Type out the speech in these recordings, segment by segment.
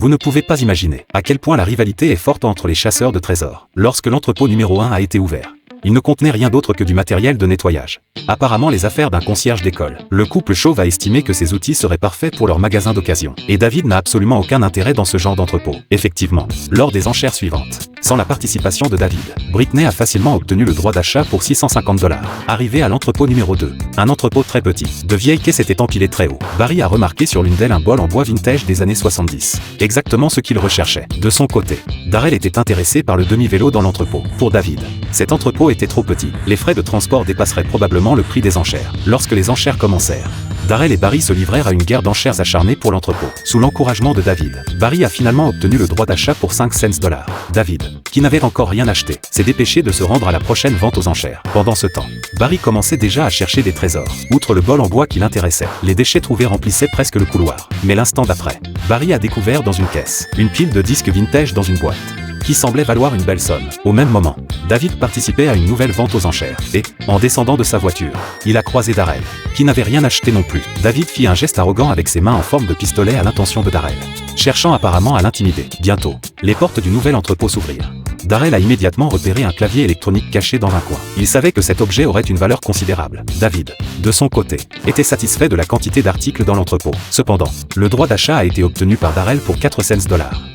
Vous ne pouvez pas imaginer à quel point la rivalité est forte entre les chasseurs de trésors. Lorsque l'entrepôt numéro 1 a été ouvert, il ne contenait rien d'autre que du matériel de nettoyage. Apparemment les affaires d'un concierge d'école. Le couple chauve a estimé que ces outils seraient parfaits pour leur magasin d'occasion. Et David n'a absolument aucun intérêt dans ce genre d'entrepôt. Effectivement, lors des enchères suivantes, sans la participation de David, Britney a facilement obtenu le droit d'achat pour $650. Arrivé à l'entrepôt numéro 2, un entrepôt très petit, de vieilles caisses étaient empilées très haut. Barry a remarqué sur l'une d'elles un bol en bois vintage des années 70. Exactement ce qu'il recherchait. De son côté, Darrell était intéressé par le demi-vélo dans l'entrepôt. Pour David, cet entrepôt était trop petit. Les frais de transport dépasseraient probablement le prix des enchères. Lorsque les enchères commencèrent, Darrell et Barry se livrèrent à une guerre d'enchères acharnée pour l'entrepôt. Sous l'encouragement de David, Barry a finalement obtenu le droit d'achat pour 5 cents. David, qui n'avait encore rien acheté, s'est dépêché de se rendre à la prochaine vente aux enchères. Pendant ce temps, Barry commençait déjà à chercher des trésors. Outre le bol en bois qui l'intéressait, les déchets trouvés remplissaient presque le couloir. Mais l'instant d'après, Barry a découvert dans une caisse une pile de disques vintage dans une boîte, qui semblait valoir une belle somme. Au même moment, David participait à une nouvelle vente aux enchères, et, en descendant de sa voiture, il a croisé Darrell, qui n'avait rien acheté non plus. David fit un geste arrogant avec ses mains en forme de pistolet à l'intention de Darrell, cherchant apparemment à l'intimider. Bientôt, les portes du nouvel entrepôt s'ouvrirent. Darrell a immédiatement repéré un clavier électronique caché dans un coin. Il savait que cet objet aurait une valeur considérable. David, de son côté, était satisfait de la quantité d'articles dans l'entrepôt. Cependant, le droit d'achat a été obtenu par Darrell pour 4 cents,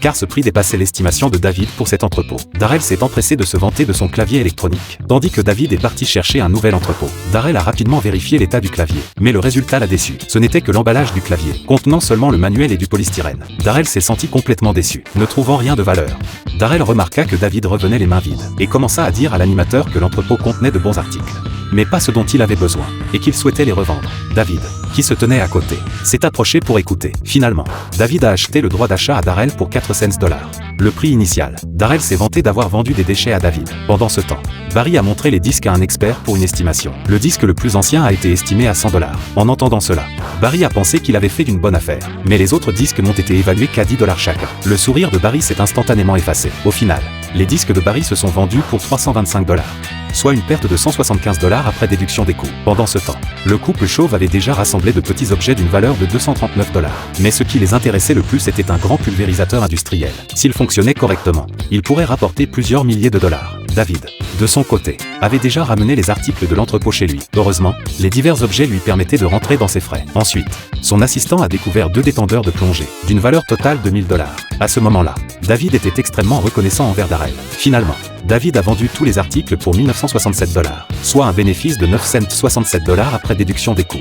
car ce prix dépassait l'estimation de David pour cet entrepôt. Darrell s'est empressé de se vanter de son clavier électronique, tandis que David est parti chercher un nouvel entrepôt. Darrell a rapidement vérifié l'état du clavier, mais le résultat l'a déçu. Ce n'était que l'emballage du clavier, contenant seulement le manuel et du polystyrène. Darrell s'est senti complètement déçu, ne trouvant rien de valeur. Darrell remarqua que David revenait les mains vides, et commença à dire à l'animateur que l'entrepôt contenait de bons articles, mais pas ce dont il avait besoin, et qu'il souhaitait les revendre. David, qui se tenait à côté, s'est approché pour écouter. Finalement, David a acheté le droit d'achat à Darrell pour 4 cents. Le prix initial. Darrell s'est vanté d'avoir vendu des déchets à David. Pendant ce temps, Barry a montré les disques à un expert pour une estimation. Le disque le plus ancien a été estimé à 100 $. En entendant cela, Barry a pensé qu'il avait fait une bonne affaire, mais les autres disques n'ont été évalués qu'à 10 $ chacun. Le sourire de Barry s'est instantanément effacé. Au final, les disques de Barry se sont vendus pour 325 $, soit une perte de 175 $ après déduction des coûts. Pendant ce temps, le couple chauve avait déjà rassemblé de petits objets d'une valeur de 239 $. Mais ce qui les intéressait le plus était un grand pulvérisateur industriel. S'il fonctionnait correctement, il pourrait rapporter plusieurs milliers de dollars. David, de son côté, avait déjà ramené les articles de l'entrepôt chez lui. Heureusement, les divers objets lui permettaient de rentrer dans ses frais. Ensuite, son assistant a découvert 2 détendeurs de plongée, d'une valeur totale de 1000 $. À ce moment-là, David était extrêmement reconnaissant envers Darrell. Finalement, David a vendu tous les articles pour 1967 $, soit un bénéfice de 9 cents 67 $ après déduction des coûts.